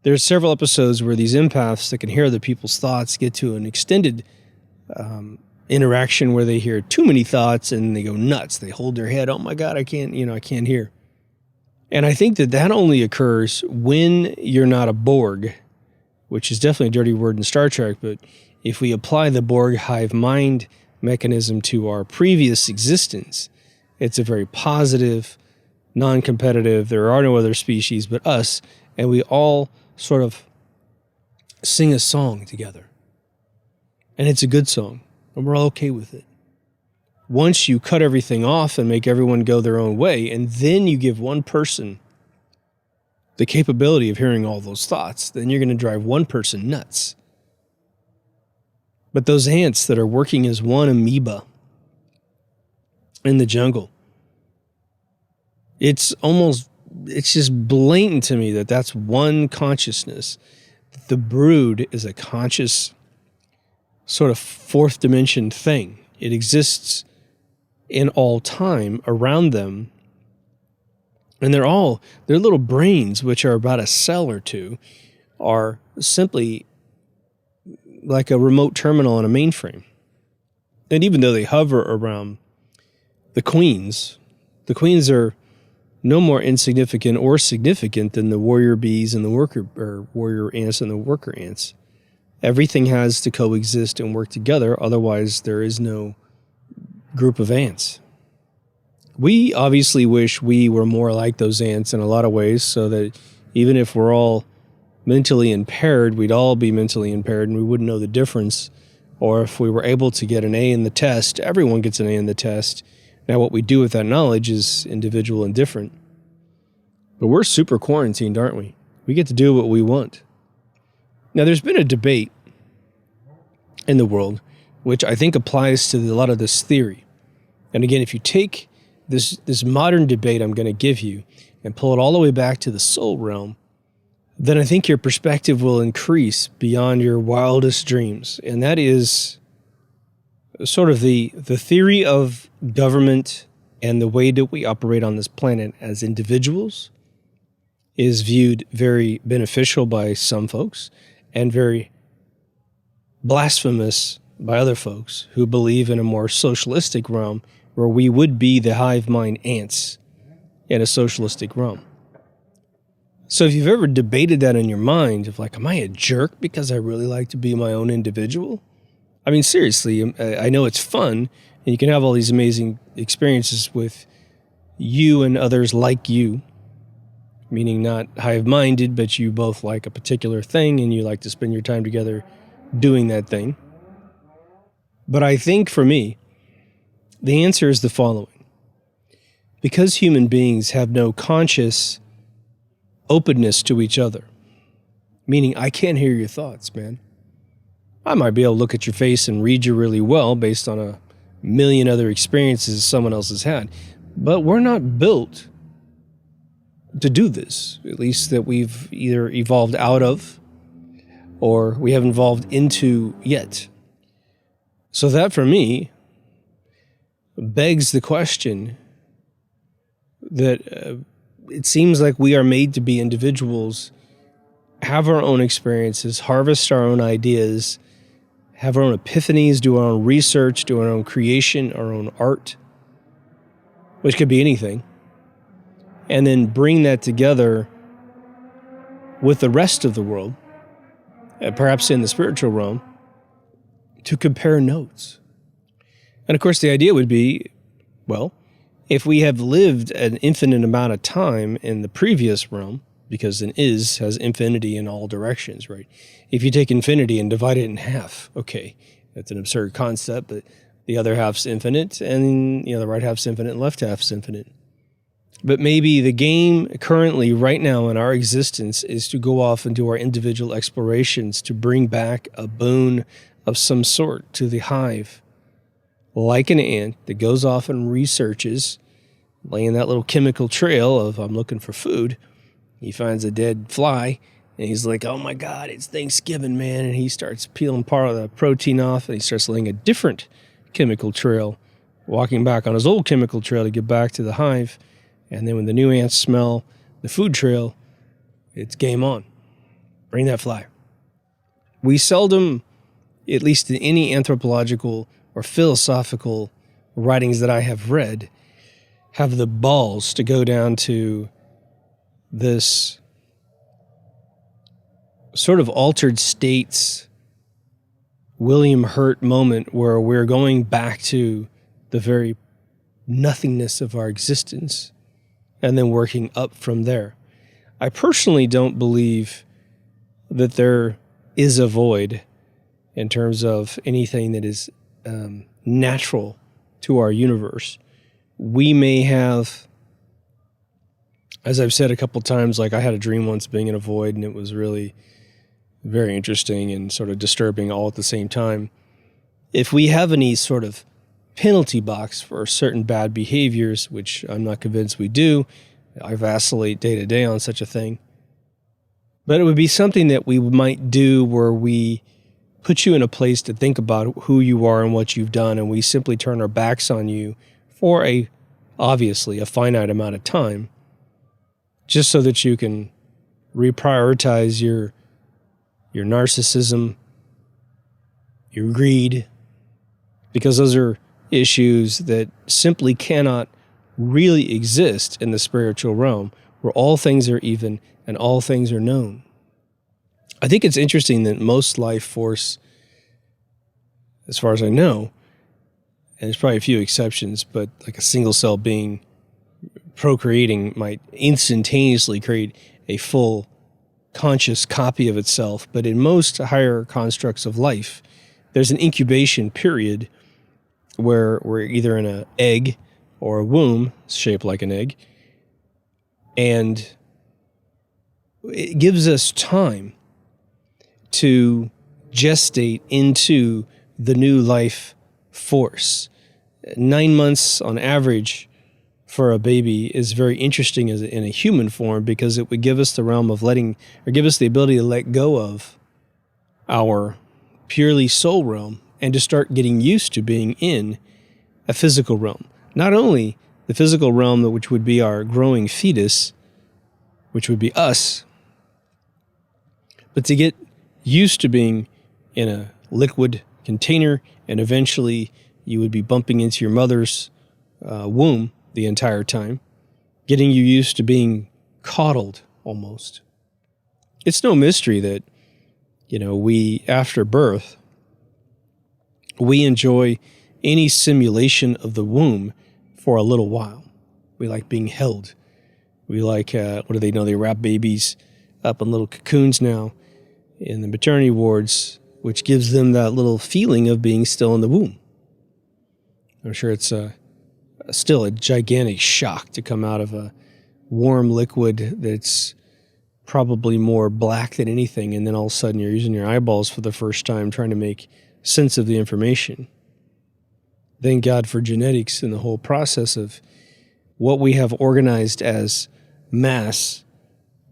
There's several episodes where these empaths that can hear other people's thoughts get to an extended interaction where they hear too many thoughts and they go nuts. They hold their head. Oh my God, I can't hear. And I think that only occurs when you're not a Borg, which is definitely a dirty word in Star Trek. But if we apply the Borg hive mind mechanism to our previous existence, it's a very positive, non-competitive. There are no other species but us. And we all sort of sing a song together. And it's a good song. And we're all okay with it. Once you cut everything off and make everyone go their own way, and then you give one person the capability of hearing all those thoughts, then you're going to drive one person nuts. But those ants that are working as one amoeba in the jungle, it's just blatant to me that that's one consciousness. The brood is a conscious sort of fourth dimension thing. It exists in all time around them. And their little brains, which are about a cell or two, are simply like a remote terminal on a mainframe. And even though they hover around the queens are no more insignificant or significant than the warrior bees and the warrior ants and the worker ants. Everything has to coexist and work together, otherwise there is no group of ants. We obviously wish we were more like those ants in a lot of ways, so that even if we're all mentally impaired, we'd all be mentally impaired and we wouldn't know the difference. Or if we were able to get an A in the test, everyone gets an A in the test. Now what we do with that knowledge is individual and different. But we're super quarantined, aren't we? We get to do what we want. Now there's been a debate in the world which I think applies to a lot of this theory. And again, if you take this modern debate I'm going to give you and pull it all the way back to the soul realm, then I think your perspective will increase beyond your wildest dreams. And that is sort of the theory of government and the way that we operate on this planet as individuals is viewed very beneficial by some folks and very blasphemous by other folks who believe in a more socialistic realm where we would be the hive mind ants in a socialistic realm. So if you've ever debated that in your mind of like, am I a jerk because I really like to be my own individual? I mean, seriously, I know it's fun and you can have all these amazing experiences with you and others like you, meaning not hive-minded, but you both like a particular thing and you like to spend your time together doing that thing. But I think for me, the answer is the following. Because human beings have no conscious openness to each other, meaning I can't hear your thoughts, man. I might be able to look at your face and read you really well based on a million other experiences someone else has had, but we're not built to do this, at least that we've either evolved out of or we haven't evolved into yet. So that for me begs the question that it seems like we are made to be individuals, have our own experiences, harvest our own ideas, have our own epiphanies, do our own research, do our own creation, our own art, which could be anything, and then bring that together with the rest of the world, perhaps in the spiritual realm, to compare notes. And of course, the idea would be, well, if we have lived an infinite amount of time in the previous realm, because an is has infinity in all directions, right? If you take infinity and divide it in half, okay, that's an absurd concept, but the other half's infinite, and the right half's infinite and left half's infinite. But maybe the game currently, right now in our existence, is to go off and do our individual explorations to bring back a boon of some sort to the hive. Like an ant that goes off and researches, laying that little chemical trail of, I'm looking for food. He finds a dead fly, and he's like, oh my God, it's Thanksgiving, man. And he starts peeling part of the protein off, and he starts laying a different chemical trail, walking back on his old chemical trail to get back to the hive. And then when the new ants smell the food trail, it's game on. Bring that fly. We seldom, at least in any anthropological or philosophical writings that I have read, have the balls to go down to this sort of altered states, William Hurt moment where we're going back to the very nothingness of our existence and then working up from there. I personally don't believe that there is a void in terms of anything that is natural to our universe. We may have, as I've said a couple times, like I had a dream once being in a void, and it was really very interesting and sort of disturbing all at the same time. If we have any sort of penalty box for certain bad behaviors, which I'm not convinced we do, I vacillate day to day on such a thing, but it would be something that we might do where we put you in a place to think about who you are and what you've done, and we simply turn our backs on you for obviously a finite amount of time, just so that you can reprioritize your narcissism, your greed, because those are issues that simply cannot really exist in the spiritual realm, where all things are even and all things are known. I think it's interesting that most life force, as far as I know, and there's probably a few exceptions, but like a single cell being procreating might instantaneously create a full conscious copy of itself. But in most higher constructs of life, there's an incubation period where we're either in an egg or a womb shaped like an egg, and it gives us time to gestate into the new life force. 9 months on average for a baby is very interesting in a human form, because it would give us the realm of give us the ability to let go of our purely soul realm and to start getting used to being in a physical realm. Not only the physical realm, which would be our growing fetus, which would be us, but to get used to being in a liquid container, and eventually you would be bumping into your mother's womb the entire time, getting you used to being coddled almost. It's no mystery that, we, after birth, we enjoy any simulation of the womb for a little while. We like being held. We like, what do they know? They wrap babies up in little cocoons now in the maternity wards, which gives them that little feeling of being still in the womb. I'm sure it's still a gigantic shock to come out of a warm liquid that's probably more black than anything, and then all of a sudden you're using your eyeballs for the first time trying to make sense of the information. Thank God for genetics and the whole process of what we have organized as mass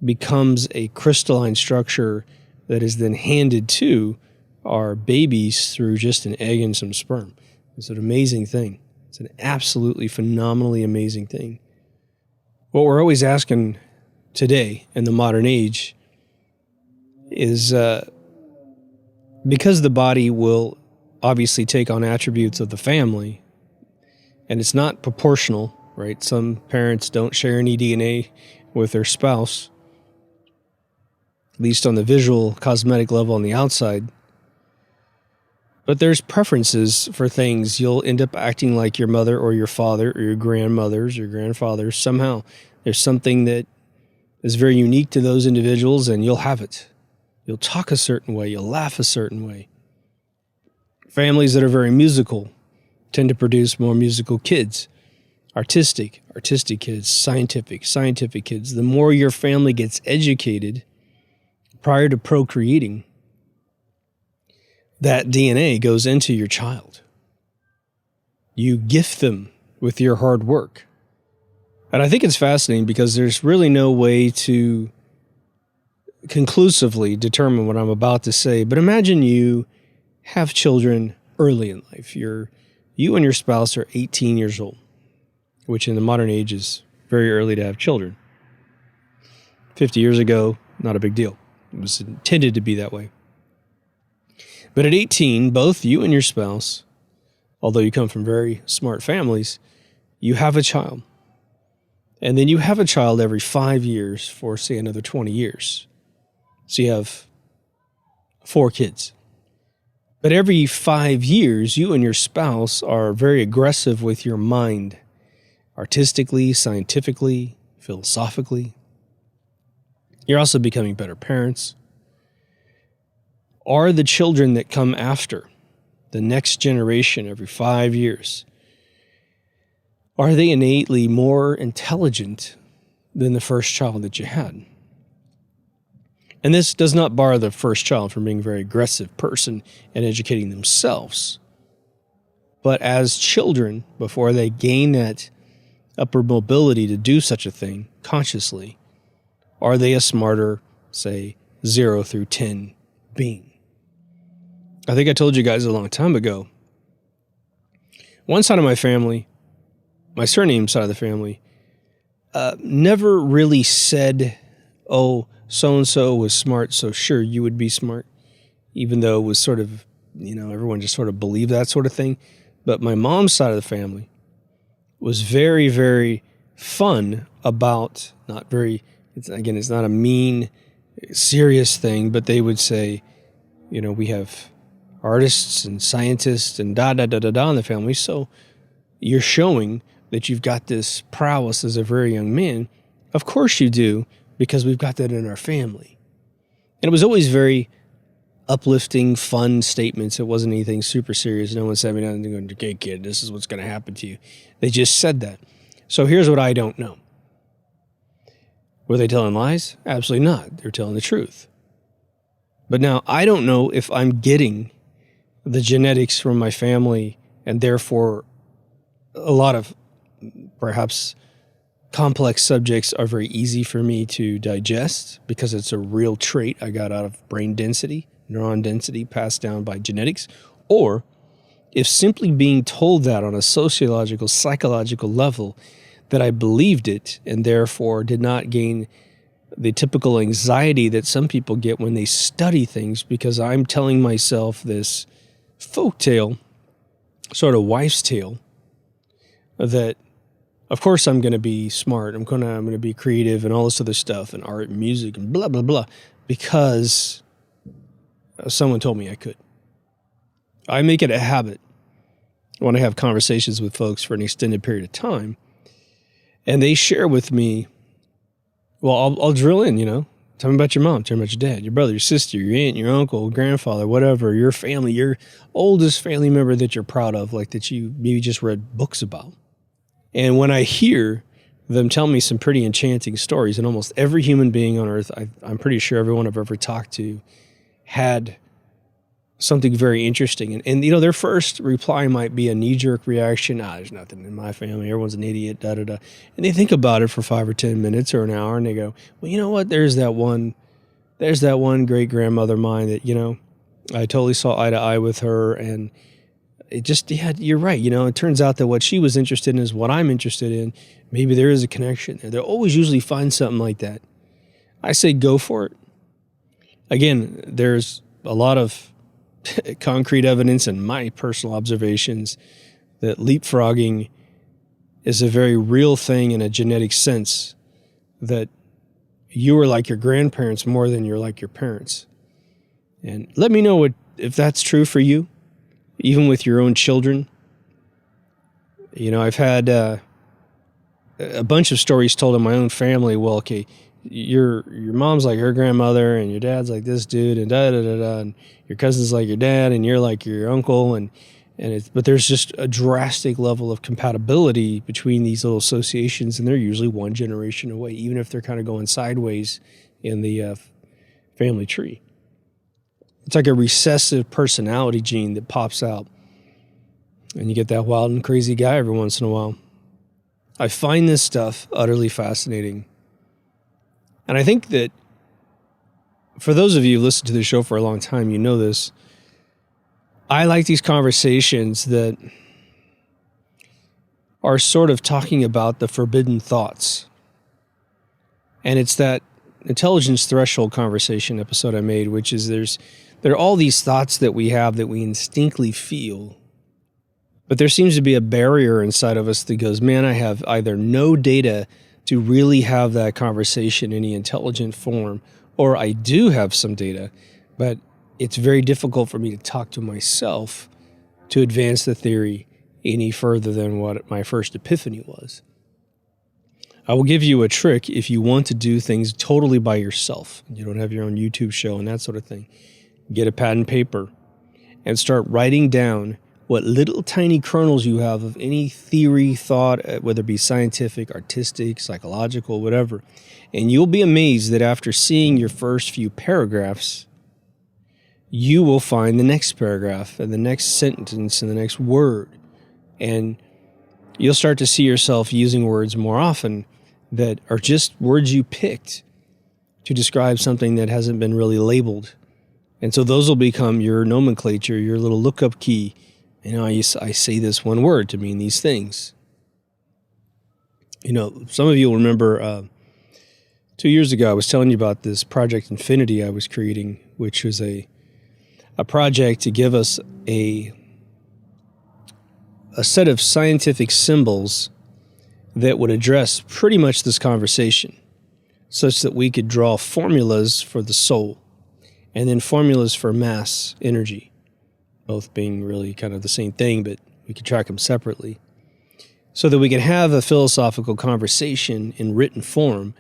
becomes a crystalline structure that is then handed to our babies through just an egg and some sperm. It's an amazing thing. It's an absolutely phenomenally amazing thing. What we're always asking today in the modern age is because the body will obviously take on attributes of the family, and it's not proportional, right? Some parents don't share any DNA with their spouse, at least on the visual, cosmetic level on the outside. But there's preferences for things. You'll end up acting like your mother or your father or your grandmothers or grandfathers. Somehow there's something that is very unique to those individuals, and you'll have it. You'll talk a certain way. You'll laugh a certain way. Families that are very musical tend to produce more musical kids. Artistic kids. Scientific kids. The more your family gets educated prior to procreating, that DNA goes into your child. You gift them with your hard work. And I think it's fascinating because there's really no way to conclusively determine what I'm about to say. But imagine you have children early in life. You and your spouse are 18 years old, which in the modern age is very early to have children. 50 years ago, not a big deal. It was intended to be that way. But at 18, both you and your spouse, although you come from very smart families, you have a child. And then you have a child every 5 years for, say, another 20 years. So you have 4 kids. But every 5 years, you and your spouse are very aggressive with your mind, artistically, scientifically, philosophically. You're also becoming better parents. Are the children that come after, the next generation every 5 years, are they innately more intelligent than the first child that you had? And this does not bar the first child from being a very aggressive person and educating themselves. But as children, before they gain that upper mobility to do such a thing consciously, are they a smarter, say, 0 through 10 being? I think I told you guys a long time ago, one side of my family, my surname side of the family, never really said, oh, so-and-so was smart, so sure, you would be smart, even though it was sort of, everyone just sort of believed that sort of thing. But my mom's side of the family was very, very fun about, it's not a mean, serious thing, but they would say, we have artists and scientists and da-da-da-da-da in the family, so you're showing that you've got this prowess as a very young man. Of course you do, because we've got that in our family. And it was always very uplifting, fun statements. It wasn't anything super serious. No one sat me down and going, okay, kid, this is what's going to happen to you. They just said that. So here's what I don't know. Were they telling lies? Absolutely not. They're telling the truth. But now I don't know if I'm getting the genetics from my family, and therefore a lot of perhaps complex subjects are very easy for me to digest because it's a real trait I got out of brain density, neuron density passed down by genetics, or if simply being told that on a sociological, psychological level that I believed it and therefore did not gain the typical anxiety that some people get when they study things because I'm telling myself this folktale, sort of wife's tale, that of course I'm going to be smart, I'm going to be creative and all this other stuff and art and music and blah, blah, blah, because someone told me I could. I make it a habit when I have conversations with folks for an extended period of time, and they share with me, well, I'll drill in, tell me about your mom, tell me about your dad, your brother, your sister, your aunt, your uncle, grandfather, whatever, your family, your oldest family member that you're proud of, like that you maybe just read books about. And when I hear them tell me some pretty enchanting stories, and almost every human being on earth, I'm pretty sure everyone I've ever talked to had something very interesting. And their first reply might be a knee-jerk reaction. There's nothing in my family. Everyone's an idiot, da-da-da. And they think about it for 5 or 10 minutes or an hour, and they go, well, you know what? There's that one great-grandmother of mine that, I totally saw eye to eye with her, and it just, yeah, you're right. It turns out that what she was interested in is what I'm interested in. Maybe there is a connection there. They'll always usually find something like that. I say go for it. Again, there's a lot of concrete evidence and my personal observations that leapfrogging is a very real thing in a genetic sense, that you are like your grandparents more than you're like your parents. And let me know if that's true for you. even with your own children. I've had a bunch of stories told in my own family. Well, okay, your mom's like her grandmother, and your dad's like this dude, and da da da da, and your cousin's like your dad, and you're like your uncle, but there's just a drastic level of compatibility between these little associations, and they're usually one generation away, even if they're kind of going sideways in the family tree. It's like a recessive personality gene that pops out, and you get that wild and crazy guy every once in a while. I find this stuff utterly fascinating. And I think that for those of you who listened to the show for a long time, you know this. I like these conversations that are sort of talking about the forbidden thoughts. And it's that intelligence threshold conversation episode I made, which is there are all these thoughts that we have that we instinctively feel. But there seems to be a barrier inside of us that goes, man, I have either no data to really have that conversation in any intelligent form, or I do have some data, but it's very difficult for me to talk to myself to advance the theory any further than what my first epiphany was. I will give you a trick if you want to do things totally by yourself. You don't have your own YouTube show and that sort of thing. Get a pad and paper and start writing down what little tiny kernels you have of any theory, thought, whether it be scientific, artistic, psychological, whatever. And you'll be amazed that after seeing your first few paragraphs, you will find the next paragraph and the next sentence and the next word. And you'll start to see yourself using words more often that are just words you picked to describe something that hasn't been really labeled. And so those will become your nomenclature, your little lookup key. I say this one word to mean these things. Some of you will remember 2 years ago, I was telling you about this Project Infinity I was creating, which was a project to give us a set of scientific symbols that would address pretty much this conversation, such that we could draw formulas for the soul and then formulas for mass energy. Both being really kind of the same thing, but we could track them separately, so that we could have a philosophical conversation in written form,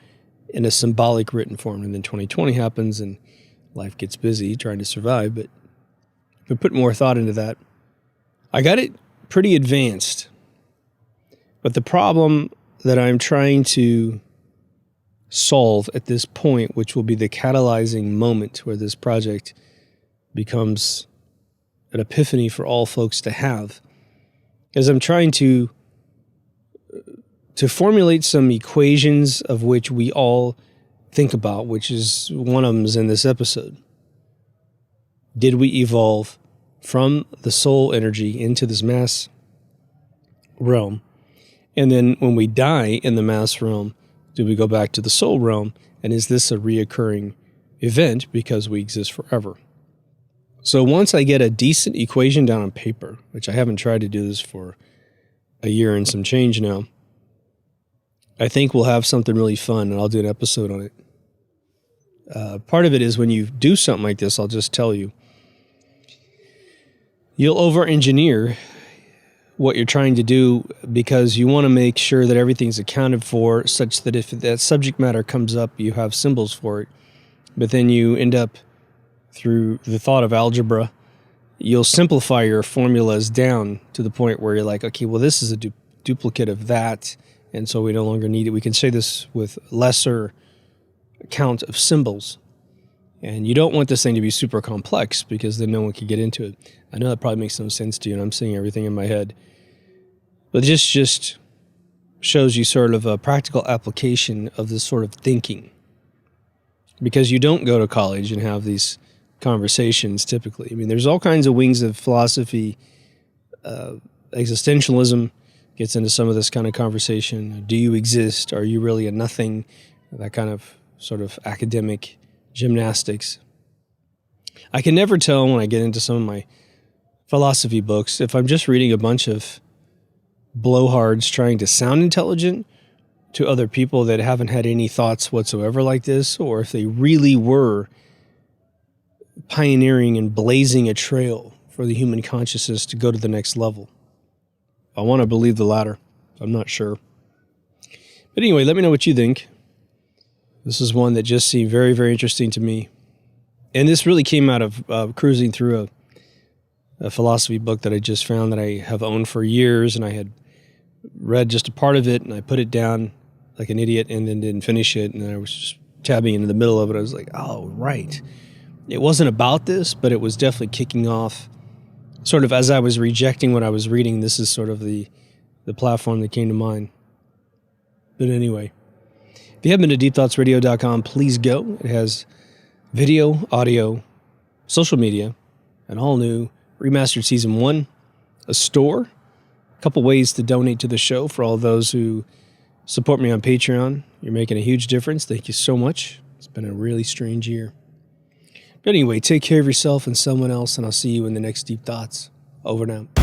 in a symbolic written form. And then 2020 happens and life gets busy trying to survive, but we put more thought into that. I got it pretty advanced, but the problem that I'm trying to solve at this point, which will be the catalyzing moment where this project becomes an epiphany for all folks to have, is I'm trying to formulate some equations of which we all think about, which is one of them is in this episode. Did we evolve from the soul energy into this mass realm? And then when we die in the mass realm, do we go back to the soul realm? And is this a reoccurring event because we exist forever? So once I get a decent equation down on paper, which I haven't tried to do this for a year and some change now, I think we'll have something really fun, and I'll do an episode on it. Part of it is when you do something like this, I'll just tell you, you'll over-engineer what you're trying to do because you want to make sure that everything's accounted for such that if that subject matter comes up, you have symbols for it. But then you end up, through the thought of algebra, you'll simplify your formulas down to the point where you're like, okay, well, this is a duplicate of that, and so we no longer need it. We can say this with lesser count of symbols. And you don't want this thing to be super complex because then no one can get into it. I know that probably makes no sense to you, and I'm seeing everything in my head. But this just shows you sort of a practical application of this sort of thinking. Because you don't go to college and have these conversations typically. I mean, there's all kinds of wings of philosophy. Existentialism gets into some of this kind of conversation. Do you exist? Are you really a nothing? That kind of sort of academic gymnastics. I can never tell when I get into some of my philosophy books if I'm just reading a bunch of blowhards trying to sound intelligent to other people that haven't had any thoughts whatsoever like this, or if they really were pioneering and blazing a trail for the human consciousness to go to the next level. I want to believe the latter. I'm not sure. But anyway, let me know what you think. This is one that just seemed very, very interesting to me. And this really came out of cruising through a philosophy book that I just found that I have owned for years, and I had read just a part of it, and I put it down like an idiot and then didn't finish it, and then I was just tabbing into the middle of it. I was like, oh, right. It wasn't about this, but it was definitely kicking off. Sort of as I was rejecting what I was reading, this is sort of the platform that came to mind. But anyway, if you haven't been to deepthoughtsradio.com, please go. It has video, audio, social media, an all new remastered season 1, a store, a couple ways to donate to the show for all those who support me on Patreon. You're making a huge difference. Thank you so much. It's been a really strange year. But anyway, take care of yourself and someone else, and I'll see you in the next Deep Thoughts. Over now.